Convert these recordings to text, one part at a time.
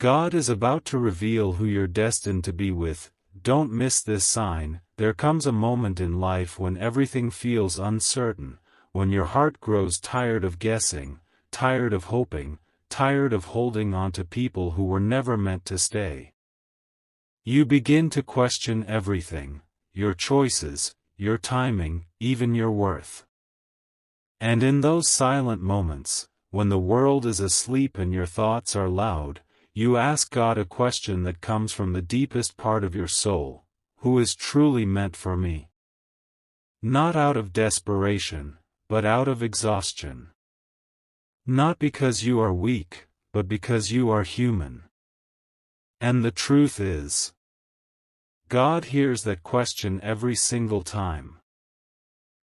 God is about to reveal who you're destined to be with. Don't miss this sign. There comes a moment in life when everything feels uncertain, when your heart grows tired of guessing, tired of hoping, tired of holding on to people who were never meant to stay. You begin to question everything, your choices, your timing, even your worth. And in those silent moments, when the world is asleep and your thoughts are loud, you ask God a question that comes from the deepest part of your soul: who is truly meant for me? Not out of desperation, but out of exhaustion. Not because you are weak, but because you are human. And the truth is, God hears that question every single time.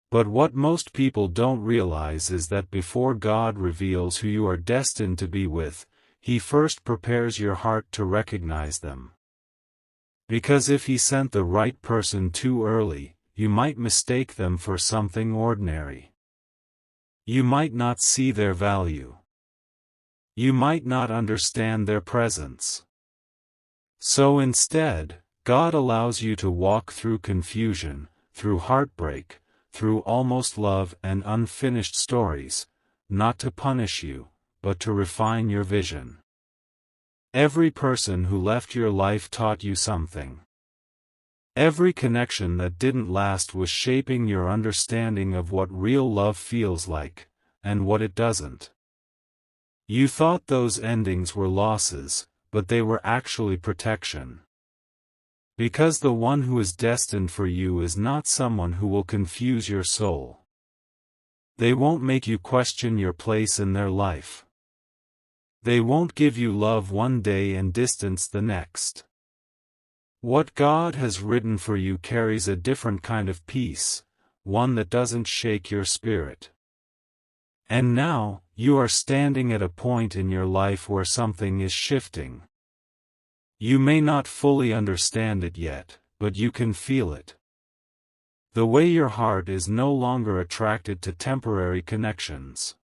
But what most people don't realize is that before God reveals who you are destined to be with, He first prepares your heart to recognize them. Because if He sent the right person too early, you might mistake them for something ordinary. You might not see their value. You might not understand their presence. So instead, God allows you to walk through confusion, through heartbreak, through almost love and unfinished stories, not to punish you, but to refine your vision. Every person who left your life taught you something. Every connection that didn't last was shaping your understanding of what real love feels like, and what it doesn't. You thought those endings were losses, but they were actually protection. Because the one who is destined for you is not someone who will confuse your soul. They won't make you question your place in their life. They won't give you love one day and distance the next. What God has written for you carries a different kind of peace, one that doesn't shake your spirit. And now, you are standing at a point in your life where something is shifting. You may not fully understand it yet, but you can feel it. The way your heart is no longer attracted to temporary connections.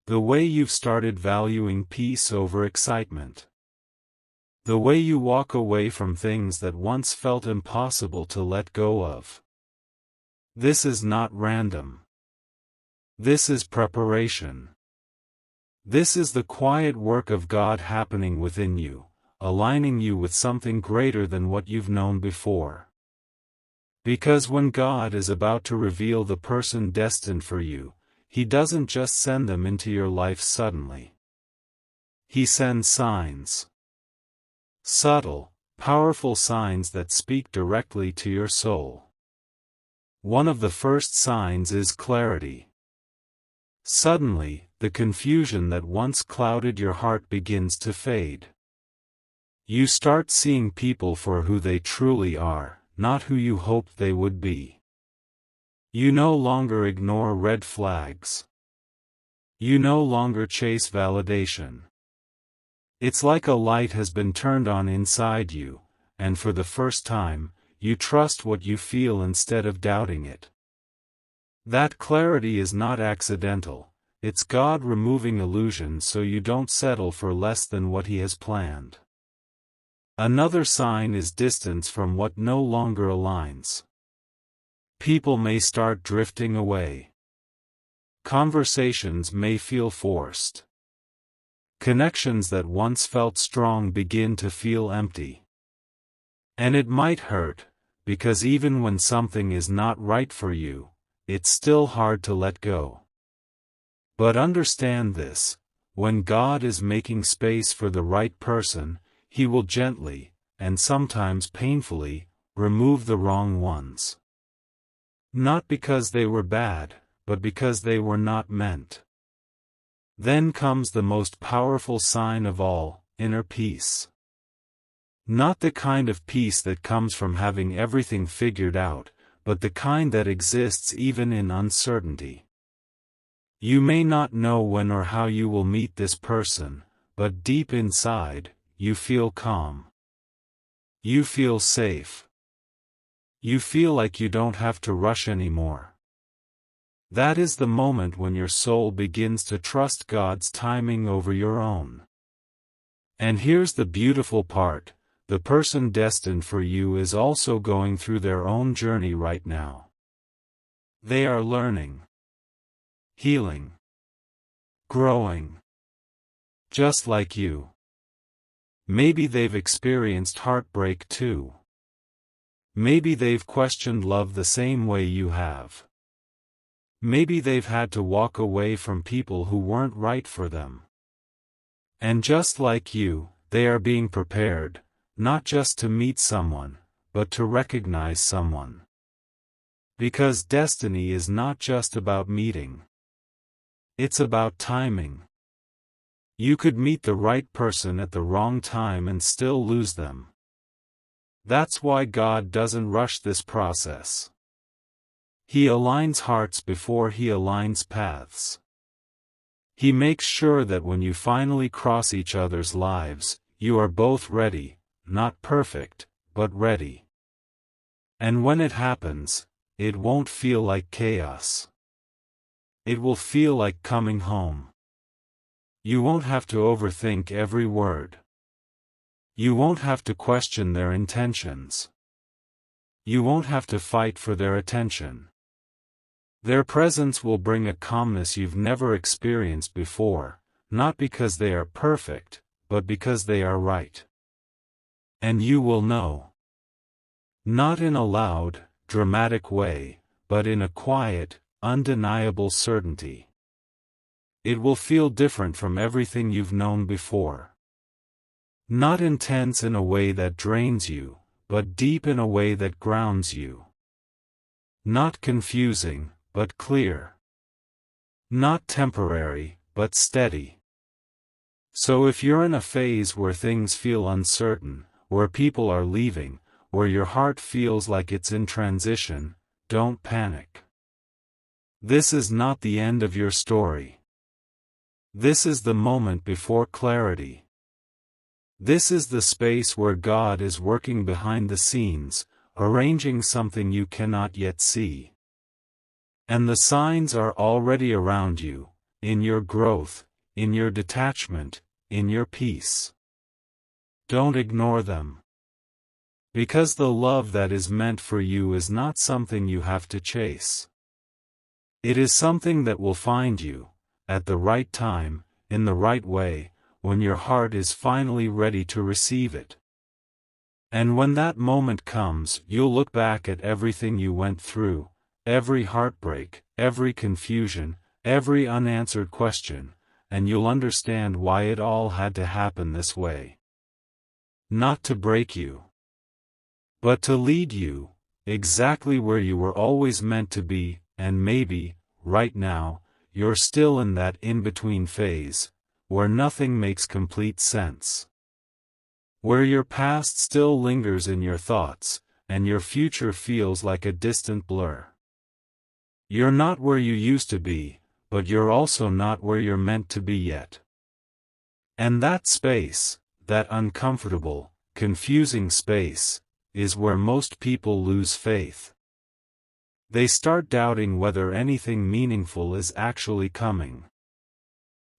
The way you've started valuing peace over excitement. The way you walk away from things that once felt impossible to let go of. This is not random. This is preparation. This is the quiet work of God happening within you, aligning you with something greater than what you've known before. Because when God is about to reveal the person destined for you, He doesn't just send them into your life suddenly. He sends signs. Subtle, powerful signs that speak directly to your soul. One of the first signs is clarity. Suddenly, the confusion that once clouded your heart begins to fade. You start seeing people for who they truly are, not who you hoped they would be. You no longer ignore red flags. You no longer chase validation. It's like a light has been turned on inside you, and for the first time, you trust what you feel instead of doubting it. That clarity is not accidental, it's God removing illusions so you don't settle for less than what He has planned. Another sign is distance from what no longer aligns. People may start drifting away. Conversations may feel forced. Connections that once felt strong begin to feel empty. And it might hurt, because even when something is not right for you, it's still hard to let go. But understand this: when God is making space for the right person, He will gently, and sometimes painfully, remove the wrong ones. Not because they were bad, but because they were not meant. Then comes the most powerful sign of all: inner peace. Not the kind of peace that comes from having everything figured out, but the kind that exists even in uncertainty. You may not know when or how you will meet this person, but deep inside, you feel calm. You feel safe. You feel like you don't have to rush anymore. That is the moment when your soul begins to trust God's timing over your own. And here's the beautiful part, the person destined for you is also going through their own journey right now. They are learning, healing, growing, just like you. Maybe they've experienced heartbreak too. Maybe they've questioned love the same way you have. Maybe they've had to walk away from people who weren't right for them. And just like you, they are being prepared, not just to meet someone, but to recognize someone. Because destiny is not just about meeting. It's about timing. You could meet the right person at the wrong time and still lose them. That's why God doesn't rush this process. He aligns hearts before He aligns paths. He makes sure that when you finally cross each other's lives, you are both ready, not perfect, but ready. And when it happens, it won't feel like chaos. It will feel like coming home. You won't have to overthink every word. You won't have to question their intentions. You won't have to fight for their attention. Their presence will bring a calmness you've never experienced before, not because they are perfect, but because they are right. And you will know. Not in a loud, dramatic way, but in a quiet, undeniable certainty. It will feel different from everything you've known before. Not intense in a way that drains you, but deep in a way that grounds you. Not confusing, but clear. Not temporary, but steady. So if you're in a phase where things feel uncertain, where people are leaving, where your heart feels like it's in transition, don't panic. This is not the end of your story. This is the moment before clarity. This is the space where God is working behind the scenes, arranging something you cannot yet see. And the signs are already around you, in your growth, in your detachment, in your peace. Don't ignore them. Because the love that is meant for you is not something you have to chase. It is something that will find you, at the right time, in the right way, when your heart is finally ready to receive it. And when that moment comes, you'll look back at everything you went through, every heartbreak, every confusion, every unanswered question, and you'll understand why it all had to happen this way. Not to break you, but to lead you, exactly where you were always meant to be, and maybe, right now, you're still in that in-between phase, where nothing makes complete sense. Where your past still lingers in your thoughts, and your future feels like a distant blur. You're not where you used to be, but you're also not where you're meant to be yet. And that space, that uncomfortable, confusing space, is where most people lose faith. They start doubting whether anything meaningful is actually coming.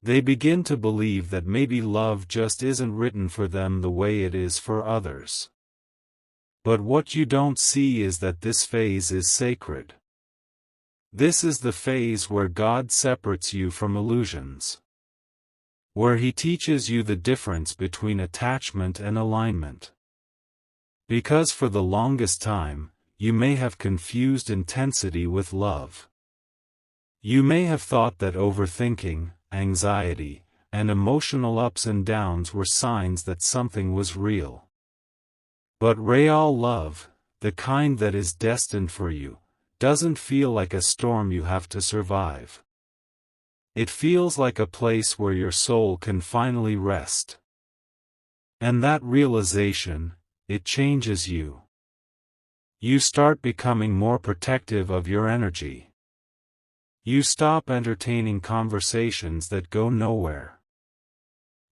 They begin to believe that maybe love just isn't written for them the way it is for others. But what you don't see is that this phase is sacred. This is the phase where God separates you from illusions. Where He teaches you the difference between attachment and alignment. Because for the longest time, you may have confused intensity with love. You may have thought that overthinking, anxiety, and emotional ups and downs were signs that something was real. But real love, the kind that is destined for you, doesn't feel like a storm you have to survive. It feels like a place where your soul can finally rest. And that realization, it changes you. You start becoming more protective of your energy. You stop entertaining conversations that go nowhere.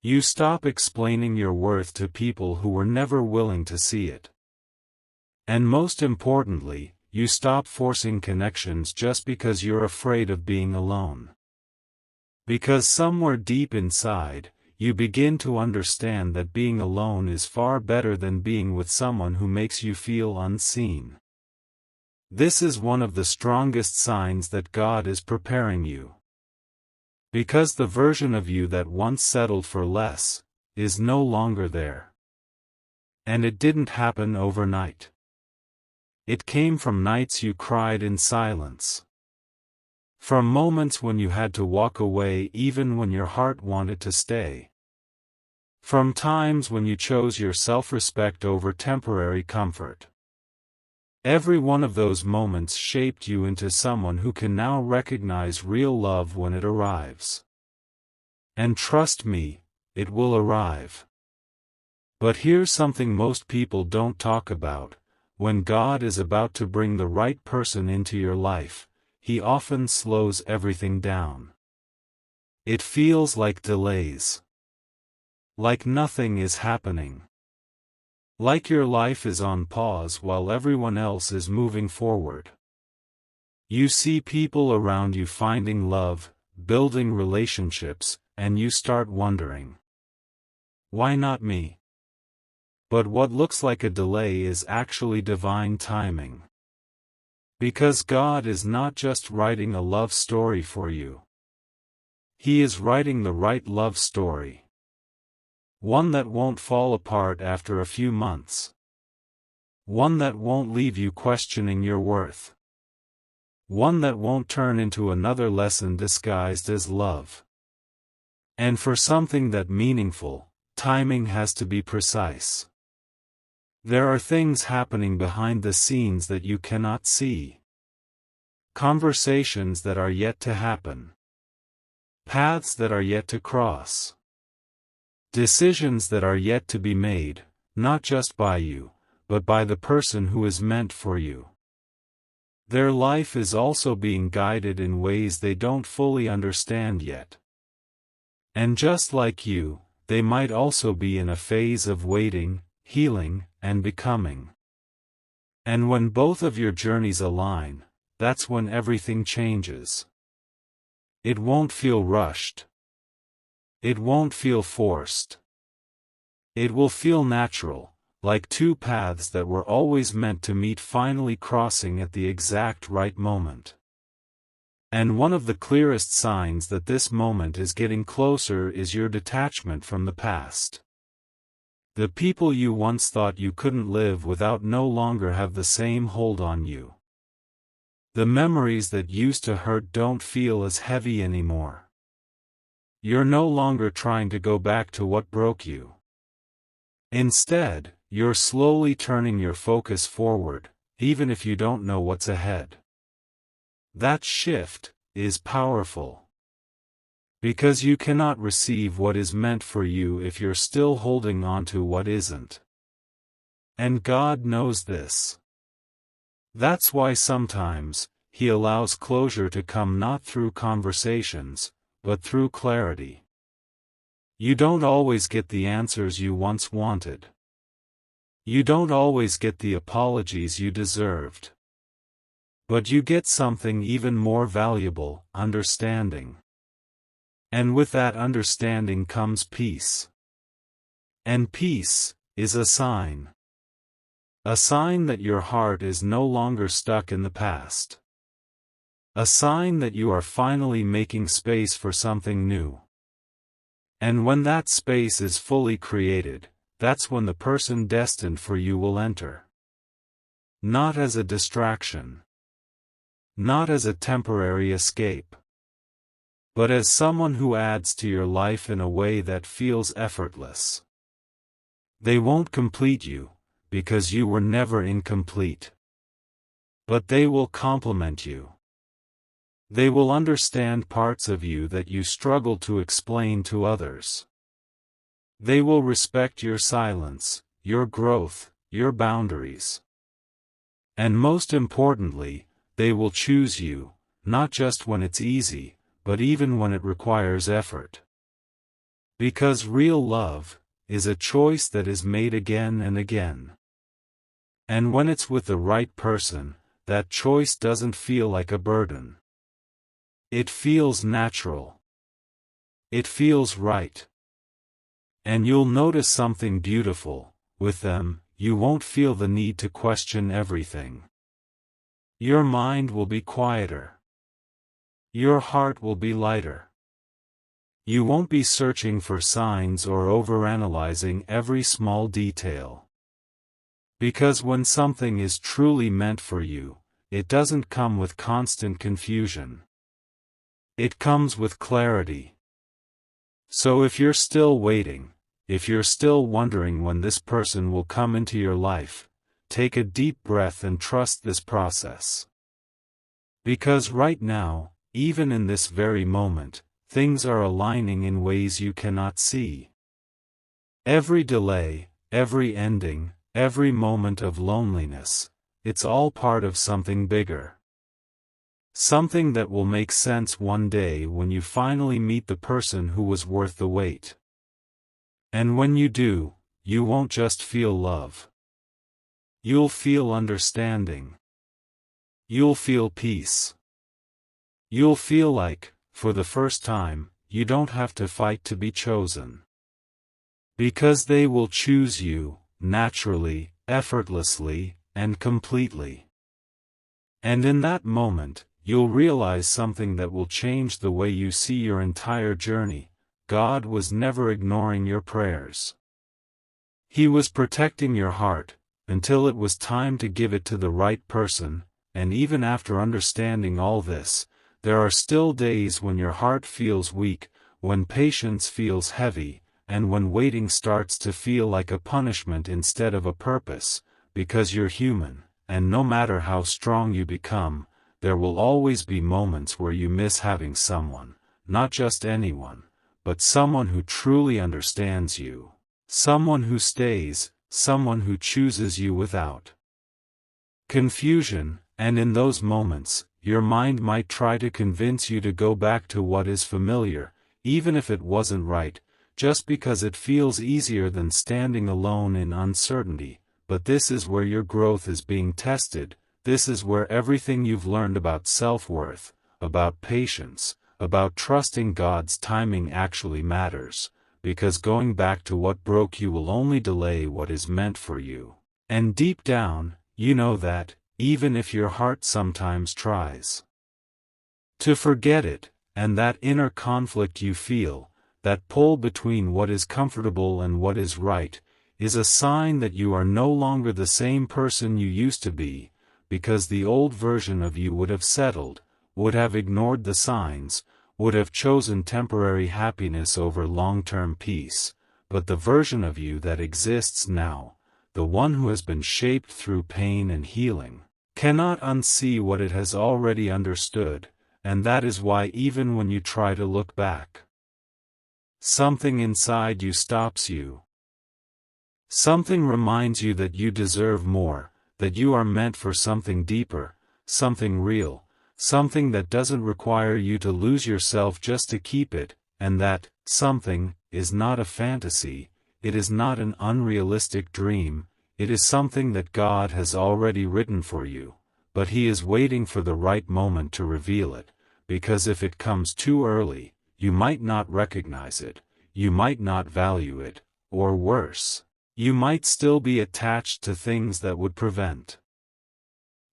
You stop explaining your worth to people who were never willing to see it. And most importantly, you stop forcing connections just because you're afraid of being alone. Because somewhere deep inside, you begin to understand that being alone is far better than being with someone who makes you feel unseen. This is one of the strongest signs that God is preparing you. Because the version of you that once settled for less is no longer there. And it didn't happen overnight. It came from nights you cried in silence. From moments when you had to walk away even when your heart wanted to stay. From times when you chose your self-respect over temporary comfort. Every one of those moments shaped you into someone who can now recognize real love when it arrives. And trust me, it will arrive. But here's something most people don't talk about. When God is about to bring the right person into your life, He often slows everything down. It feels like delays. Like nothing is happening. Like your life is on pause while everyone else is moving forward. You see people around you finding love, building relationships, and you start wondering, why not me? But what looks like a delay is actually divine timing. Because God is not just writing a love story for you. He is writing the right love story. One that won't fall apart after a few months. One that won't leave you questioning your worth. One that won't turn into another lesson disguised as love. And for something that meaningful, timing has to be precise. There are things happening behind the scenes that you cannot see. Conversations that are yet to happen. Paths that are yet to cross. Decisions that are yet to be made, not just by you, but by the person who is meant for you. Their life is also being guided in ways they don't fully understand yet. And just like you, they might also be in a phase of waiting, healing, and becoming. And when both of your journeys align, that's when everything changes. It won't feel rushed. It won't feel forced. It will feel natural, like two paths that were always meant to meet finally crossing at the exact right moment. And one of the clearest signs that this moment is getting closer is your detachment from the past. The people you once thought you couldn't live without no longer have the same hold on you. The memories that used to hurt don't feel as heavy anymore. You're no longer trying to go back to what broke you. Instead, you're slowly turning your focus forward, even if you don't know what's ahead. That shift is powerful. Because you cannot receive what is meant for you if you're still holding on to what isn't. And God knows this. That's why sometimes, He allows closure to come not through conversations, but through clarity. You don't always get the answers you once wanted. You don't always get the apologies you deserved. But you get something even more valuable, understanding. And with that understanding comes peace. And peace is a sign. A sign that your heart is no longer stuck in the past. A sign that you are finally making space for something new. And when that space is fully created, that's when the person destined for you will enter. Not as a distraction. Not as a temporary escape. But as someone who adds to your life in a way that feels effortless. They won't complete you, because you were never incomplete. But they will complement you. They will understand parts of you that you struggle to explain to others. They will respect your silence, your growth, your boundaries. And most importantly, they will choose you, not just when it's easy, but even when it requires effort. Because real love is a choice that is made again and again. And when it's with the right person, that choice doesn't feel like a burden. It feels natural. It feels right. And you'll notice something beautiful: with them, you won't feel the need to question everything. Your mind will be quieter. Your heart will be lighter. You won't be searching for signs or overanalyzing every small detail. Because when something is truly meant for you, it doesn't come with constant confusion. It comes with clarity. So if you're still waiting, if you're still wondering when this person will come into your life, take a deep breath and trust this process. Because right now, even in this very moment, things are aligning in ways you cannot see. Every delay, every ending, every moment of loneliness, it's all part of something bigger. Something that will make sense one day when you finally meet the person who was worth the wait. And when you do, you won't just feel love. You'll feel understanding. You'll feel peace. You'll feel like, for the first time, you don't have to fight to be chosen. Because they will choose you, naturally, effortlessly, and completely. And in that moment, you'll realize something that will change the way you see your entire journey: God was never ignoring your prayers. He was protecting your heart, until it was time to give it to the right person. And even after understanding all this, there are still days when your heart feels weak, when patience feels heavy, and when waiting starts to feel like a punishment instead of a purpose, because you're human, and no matter how strong you become, there will always be moments where you miss having someone, not just anyone, but someone who truly understands you, someone who stays, someone who chooses you without confusion. And in those moments, your mind might try to convince you to go back to what is familiar, even if it wasn't right, just because it feels easier than standing alone in uncertainty. But this is where your growth is being tested. This is where everything you've learned about self-worth, about patience, about trusting God's timing actually matters, because going back to what broke you will only delay what is meant for you. And deep down, you know that, even if your heart sometimes tries to forget it, and that inner conflict you feel, that pull between what is comfortable and what is right, is a sign that you are no longer the same person you used to be, because the old version of you would have settled, would have ignored the signs, would have chosen temporary happiness over long-term peace. But the version of you that exists now, the one who has been shaped through pain and healing, cannot unsee what it has already understood, and that is why even when you try to look back, something inside you stops you. Something reminds you that you deserve more, that you are meant for something deeper, something real, something that doesn't require you to lose yourself just to keep it, and that something is not a fantasy, it is not an unrealistic dream, it is something that God has already written for you, but He is waiting for the right moment to reveal it, because if it comes too early, you might not recognize it, you might not value it, or worse, you might still be attached to things that would prevent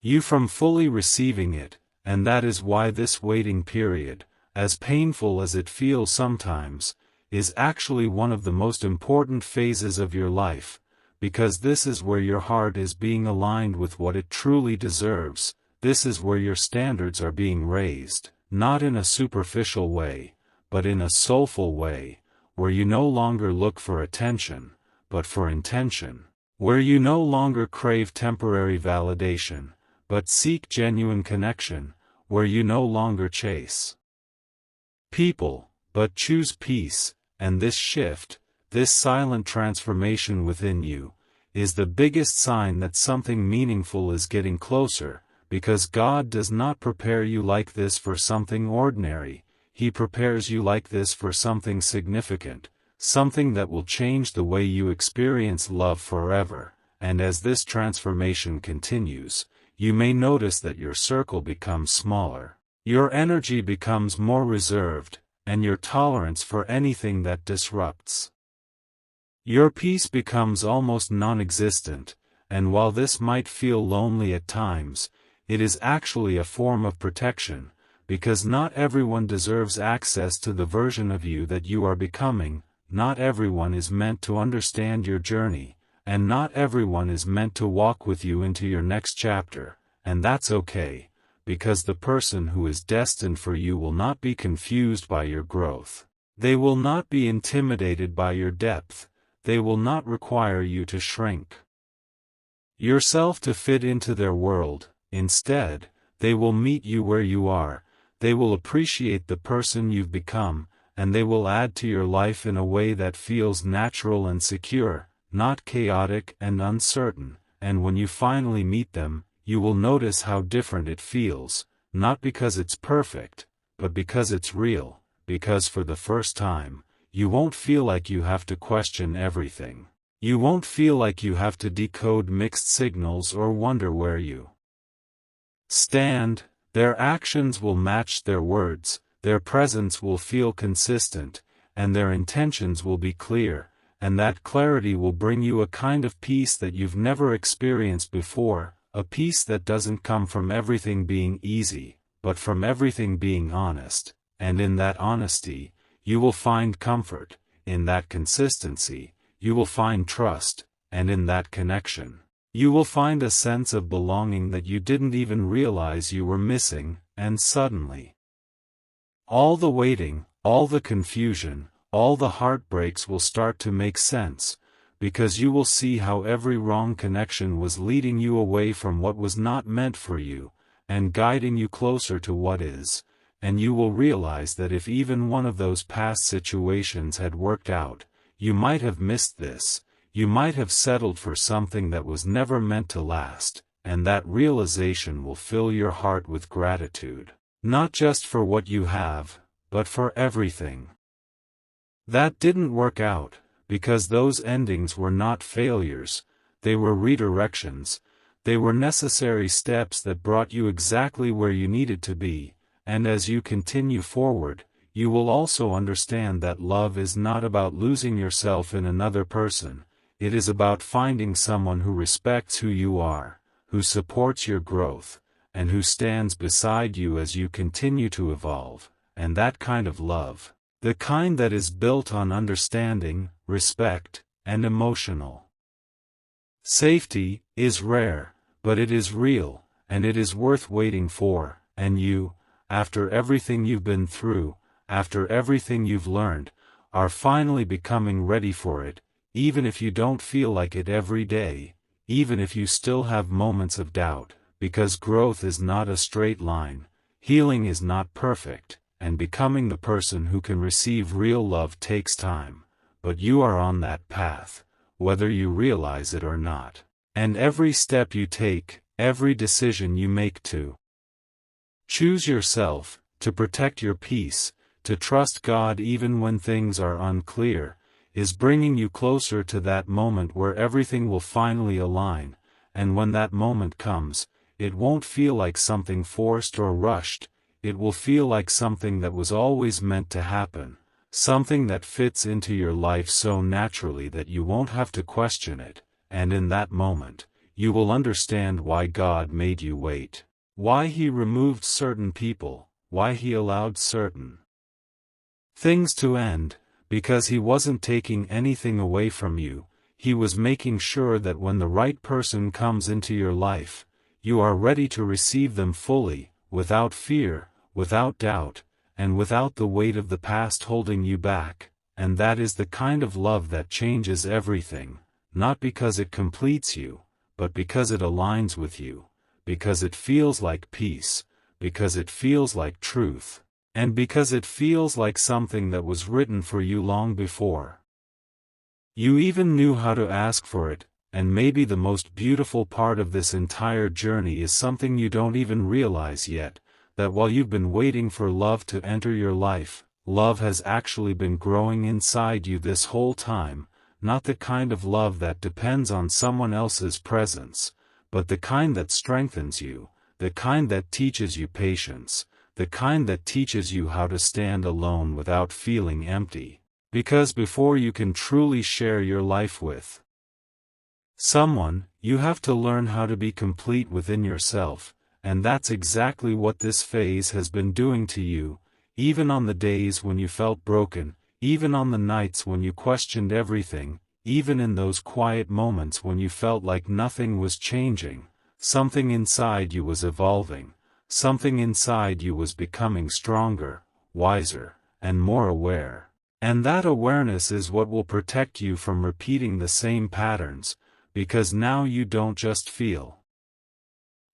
you from fully receiving it. And that is why this waiting period, as painful as it feels sometimes, is actually one of the most important phases of your life, because this is where your heart is being aligned with what it truly deserves. This is where your standards are being raised, not in a superficial way, but in a soulful way, where you no longer look for attention, but for intention, where you no longer crave temporary validation, but seek genuine connection, where you no longer chase people, but choose peace. And this shift, this silent transformation within you, is the biggest sign that something meaningful is getting closer, because God does not prepare you like this for something ordinary, He prepares you like this for something significant, something that will change the way you experience love forever. And as this transformation continues, you may notice that your circle becomes smaller, your energy becomes more reserved, and your tolerance for anything that disrupts Your peace becomes almost non-existent, and while this might feel lonely at times, it is actually a form of protection, because not everyone deserves access to the version of you that you are becoming, not everyone is meant to understand your journey, and not everyone is meant to walk with you into your next chapter, and that's okay, because the person who is destined for you will not be confused by your growth. They will not be intimidated by your depth. They will not require you to shrink yourself to fit into their world. Instead, they will meet you where you are, they will appreciate the person you've become, and they will add to your life in a way that feels natural and secure, not chaotic and uncertain, and when you finally meet them, you will notice how different it feels, not because it's perfect, but because it's real, because for the first time, you won't feel like you have to question everything. You won't feel like you have to decode mixed signals or wonder where you stand. Their actions will match their words, their presence will feel consistent, and their intentions will be clear, and that clarity will bring you a kind of peace that you've never experienced before, a peace that doesn't come from everything being easy, but from everything being honest, and in that honesty, you will find comfort, in that consistency, you will find trust, and in that connection, you will find a sense of belonging that you didn't even realize you were missing, and suddenly, all the waiting, all the confusion, all the heartbreaks will start to make sense, because you will see how every wrong connection was leading you away from what was not meant for you, and guiding you closer to what is, and you will realize that if even one of those past situations had worked out, you might have missed this, you might have settled for something that was never meant to last, and that realization will fill your heart with gratitude, not just for what you have, but for everything that didn't work out, because those endings were not failures, they were redirections, they were necessary steps that brought you exactly where you needed to be, and as you continue forward, you will also understand that love is not about losing yourself in another person, it is about finding someone who respects who you are, who supports your growth, and who stands beside you as you continue to evolve, and that kind of love, the kind that is built on understanding, respect, and emotional safety, is rare, but it is real, and it is worth waiting for, and you, after everything you've been through, after everything you've learned, are finally becoming ready for it, even if you don't feel like it every day, even if you still have moments of doubt, because growth is not a straight line, healing is not perfect, and becoming the person who can receive real love takes time, but you are on that path, whether you realize it or not, and every step you take, every decision you make to choose yourself, to protect your peace, to trust God even when things are unclear, is bringing you closer to that moment where everything will finally align, and when that moment comes, it won't feel like something forced or rushed, it will feel like something that was always meant to happen, something that fits into your life so naturally that you won't have to question it, and in that moment, you will understand why God made you wait, why He removed certain people, why He allowed certain things to end, because He wasn't taking anything away from you, He was making sure that when the right person comes into your life, you are ready to receive them fully, without fear, without doubt, and without the weight of the past holding you back, and that is the kind of love that changes everything, not because it completes you, but because it aligns with you, because it feels like peace, because it feels like truth, and because it feels like something that was written for you long before you even knew how to ask for it. And maybe the most beautiful part of this entire journey is something you don't even realize yet, that while you've been waiting for love to enter your life, love has actually been growing inside you this whole time, not the kind of love that depends on someone else's presence, but the kind that strengthens you, the kind that teaches you patience, the kind that teaches you how to stand alone without feeling empty, Because before you can truly share your life with someone, you have to learn how to be complete within yourself, and that's exactly what this phase has been doing to you, even on the days when you felt broken, even on the nights when you questioned everything, even in those quiet moments when you felt like nothing was changing. Something inside you was evolving, something inside you was becoming stronger, wiser, and more aware. And that awareness is what will protect you from repeating the same patterns, because now you don't just feel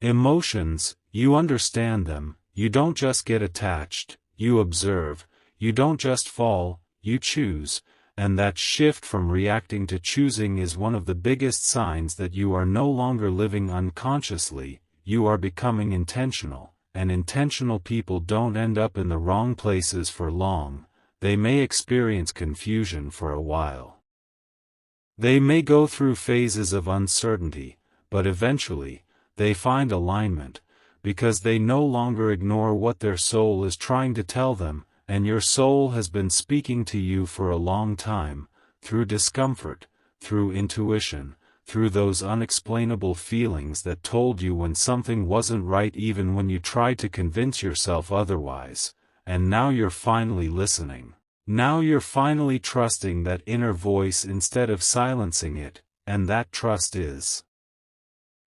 emotions, you understand them. You don't just get attached, you observe. You don't just fall, you choose. And that shift from reacting to choosing is one of the biggest signs that you are no longer living unconsciously, you are becoming intentional. And intentional people don't end up in the wrong places for long. They may experience confusion for a while. They may go through phases of uncertainty, but eventually, they find alignment, because they no longer ignore what their soul is trying to tell them, and your soul has been speaking to you for a long time, through discomfort, through intuition, through those unexplainable feelings that told you when something wasn't right even when you tried to convince yourself otherwise, and now you're finally listening. Now you're finally trusting that inner voice instead of silencing it, and that trust is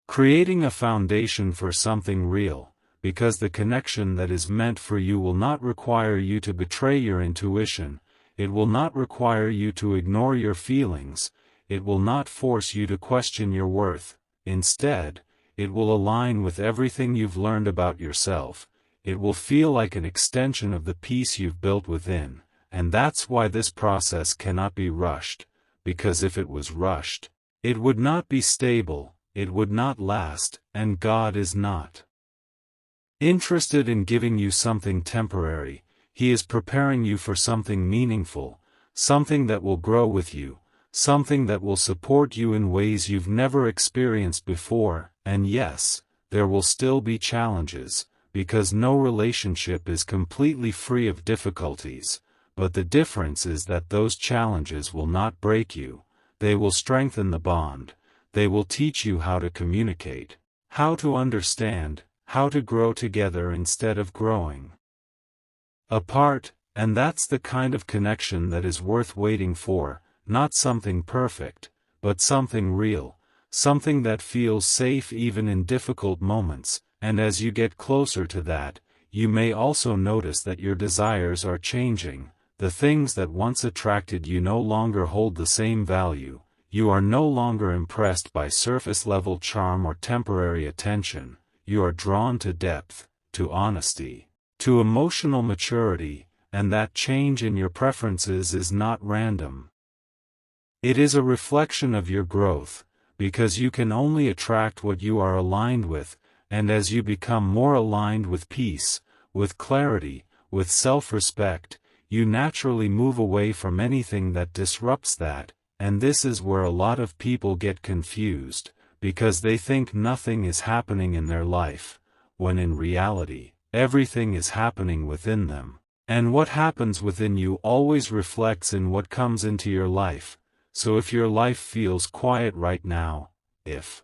creating a foundation for something real, because the connection that is meant for you will not require you to betray your intuition, it will not require you to ignore your feelings, it will not force you to question your worth. Instead, it will align with everything you've learned about yourself. It will feel like an extension of the peace you've built within. And that's why this process cannot be rushed, because if it was rushed, it would not be stable, it would not last, and God is not interested in giving you something temporary. He is preparing you for something meaningful, something that will grow with you, something that will support you in ways you've never experienced before. And yes, there will still be challenges, because no relationship is completely free of difficulties. But the difference is that those challenges will not break you, they will strengthen the bond, they will teach you how to communicate, how to understand, how to grow together instead of growing apart, and that's the kind of connection that is worth waiting for, not something perfect, but something real, something that feels safe even in difficult moments. And as you get closer to that, you may also notice that your desires are changing. The things that once attracted you no longer hold the same value. You are no longer impressed by surface-level charm or temporary attention. You are drawn to depth, to honesty, to emotional maturity, and that change in your preferences is not random. It is a reflection of your growth, because you can only attract what you are aligned with, and as you become more aligned with peace, with clarity, with self-respect, you naturally move away from anything that disrupts that, and this is where a lot of people get confused, because they think nothing is happening in their life, when in reality, everything is happening within them. And what happens within you always reflects in what comes into your life. So if your life feels quiet right now, if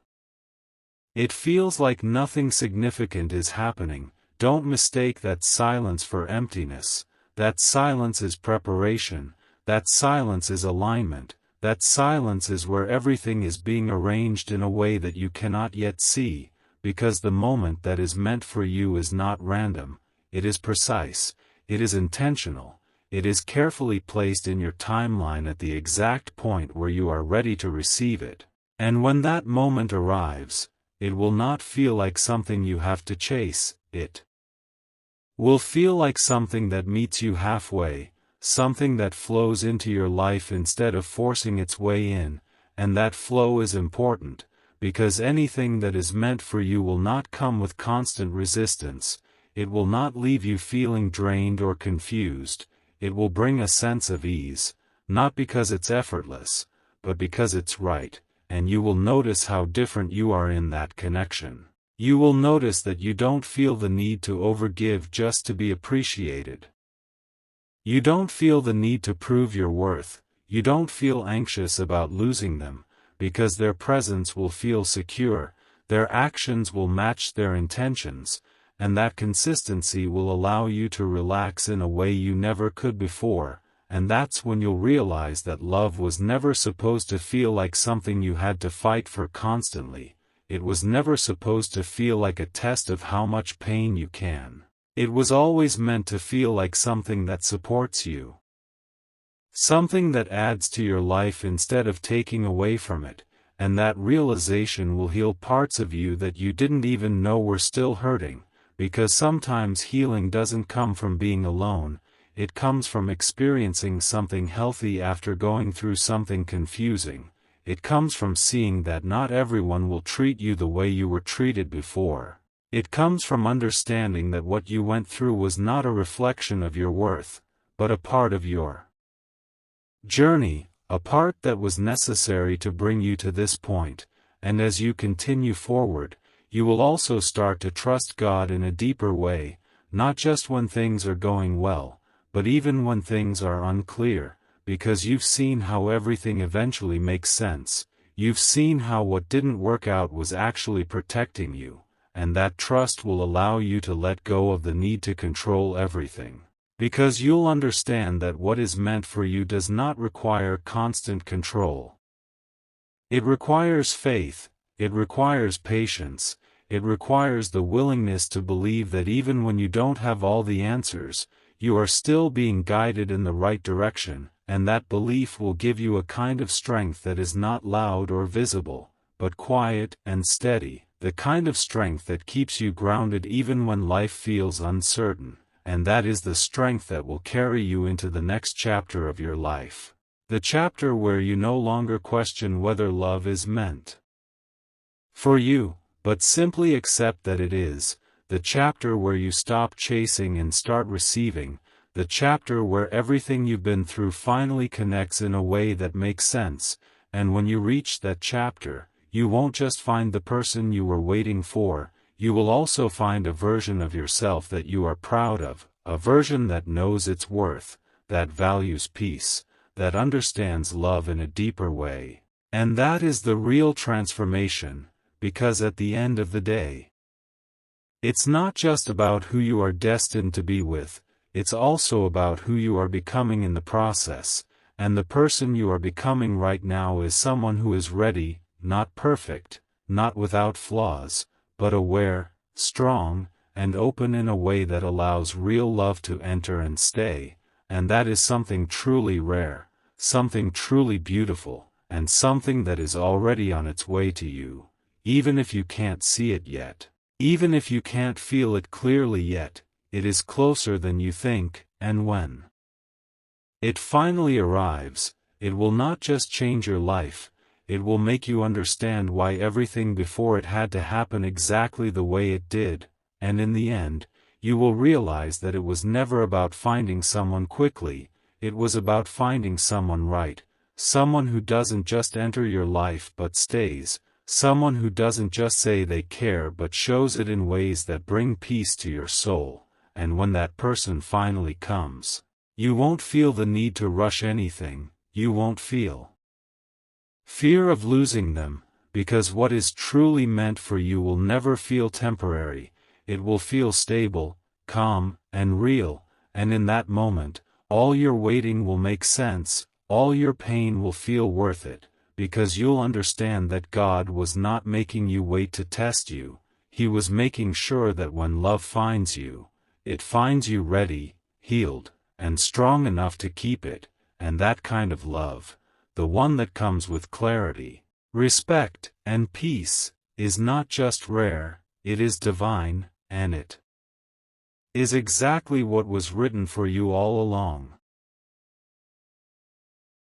it feels like nothing significant is happening, don't mistake that silence for emptiness. That silence is preparation, that silence is alignment, that silence is where everything is being arranged in a way that you cannot yet see, because the moment that is meant for you is not random, it is precise, it is intentional, it is carefully placed in your timeline at the exact point where you are ready to receive it. And when that moment arrives, it will not feel like something you have to chase, it will feel like something that meets you halfway, something that flows into your life instead of forcing its way in, and that flow is important, because anything that is meant for you will not come with constant resistance, it will not leave you feeling drained or confused, it will bring a sense of ease, not because it's effortless, but because it's right, and you will notice how different you are in that connection. You will notice that you don't feel the need to overgive just to be appreciated. You don't feel the need to prove your worth, you don't feel anxious about losing them, because their presence will feel secure, their actions will match their intentions, and that consistency will allow you to relax in a way you never could before, and that's when you'll realize that love was never supposed to feel like something you had to fight for constantly. It was never supposed to feel like a test of how much pain you can. It was always meant to feel like something that supports you. Something that adds to your life instead of taking away from it, and that realization will heal parts of you that you didn't even know were still hurting, because sometimes healing doesn't come from being alone, it comes from experiencing something healthy after going through something confusing. It comes from seeing that not everyone will treat you the way you were treated before. It comes from understanding that what you went through was not a reflection of your worth, but a part of your journey, a part that was necessary to bring you to this point, and as you continue forward, you will also start to trust God in a deeper way, not just when things are going well, but even when things are unclear, because you've seen how everything eventually makes sense, you've seen how what didn't work out was actually protecting you, and that trust will allow you to let go of the need to control everything. Because you'll understand that what is meant for you does not require constant control. It requires faith, it requires patience, it requires the willingness to believe that even when you don't have all the answers, you are still being guided in the right direction, and that belief will give you a kind of strength that is not loud or visible, but quiet and steady, the kind of strength that keeps you grounded even when life feels uncertain. And that is the strength that will carry you into the next chapter of your life. The chapter where you no longer question whether love is meant for you, but simply accept that it is. The chapter where you stop chasing and start receiving. The chapter where everything you've been through finally connects in a way that makes sense. And when you reach that chapter, you won't just find the person you were waiting for. You will also find a version of yourself that you are proud of, a version that knows its worth, that values peace, that understands love in a deeper way. And that is the real transformation, because at the end of the day, it's not just about who you are destined to be with, it's also about who you are becoming in the process, and the person you are becoming right now is someone who is ready, not perfect, not without flaws, but aware, strong, and open in a way that allows real love to enter and stay, and that is something truly rare, something truly beautiful, and something that is already on its way to you, even if you can't see it yet, even if you can't feel it clearly yet, it is closer than you think, and when it finally arrives, it will not just change your life, it will make you understand why everything before it had to happen exactly the way it did, and in the end, you will realize that it was never about finding someone quickly, it was about finding someone right, someone who doesn't just enter your life but stays, someone who doesn't just say they care but shows it in ways that bring peace to your soul, and when that person finally comes, you won't feel the need to rush anything, you won't feel fear of losing them, because what is truly meant for you will never feel temporary, it will feel stable, calm, and real, and in that moment, all your waiting will make sense, all your pain will feel worth it, because you'll understand that God was not making you wait to test you, He was making sure that when love finds you, it finds you ready, healed, and strong enough to keep it, and that kind of love, the one that comes with clarity, respect, and peace, is not just rare, it is divine, and it is exactly what was written for you all along.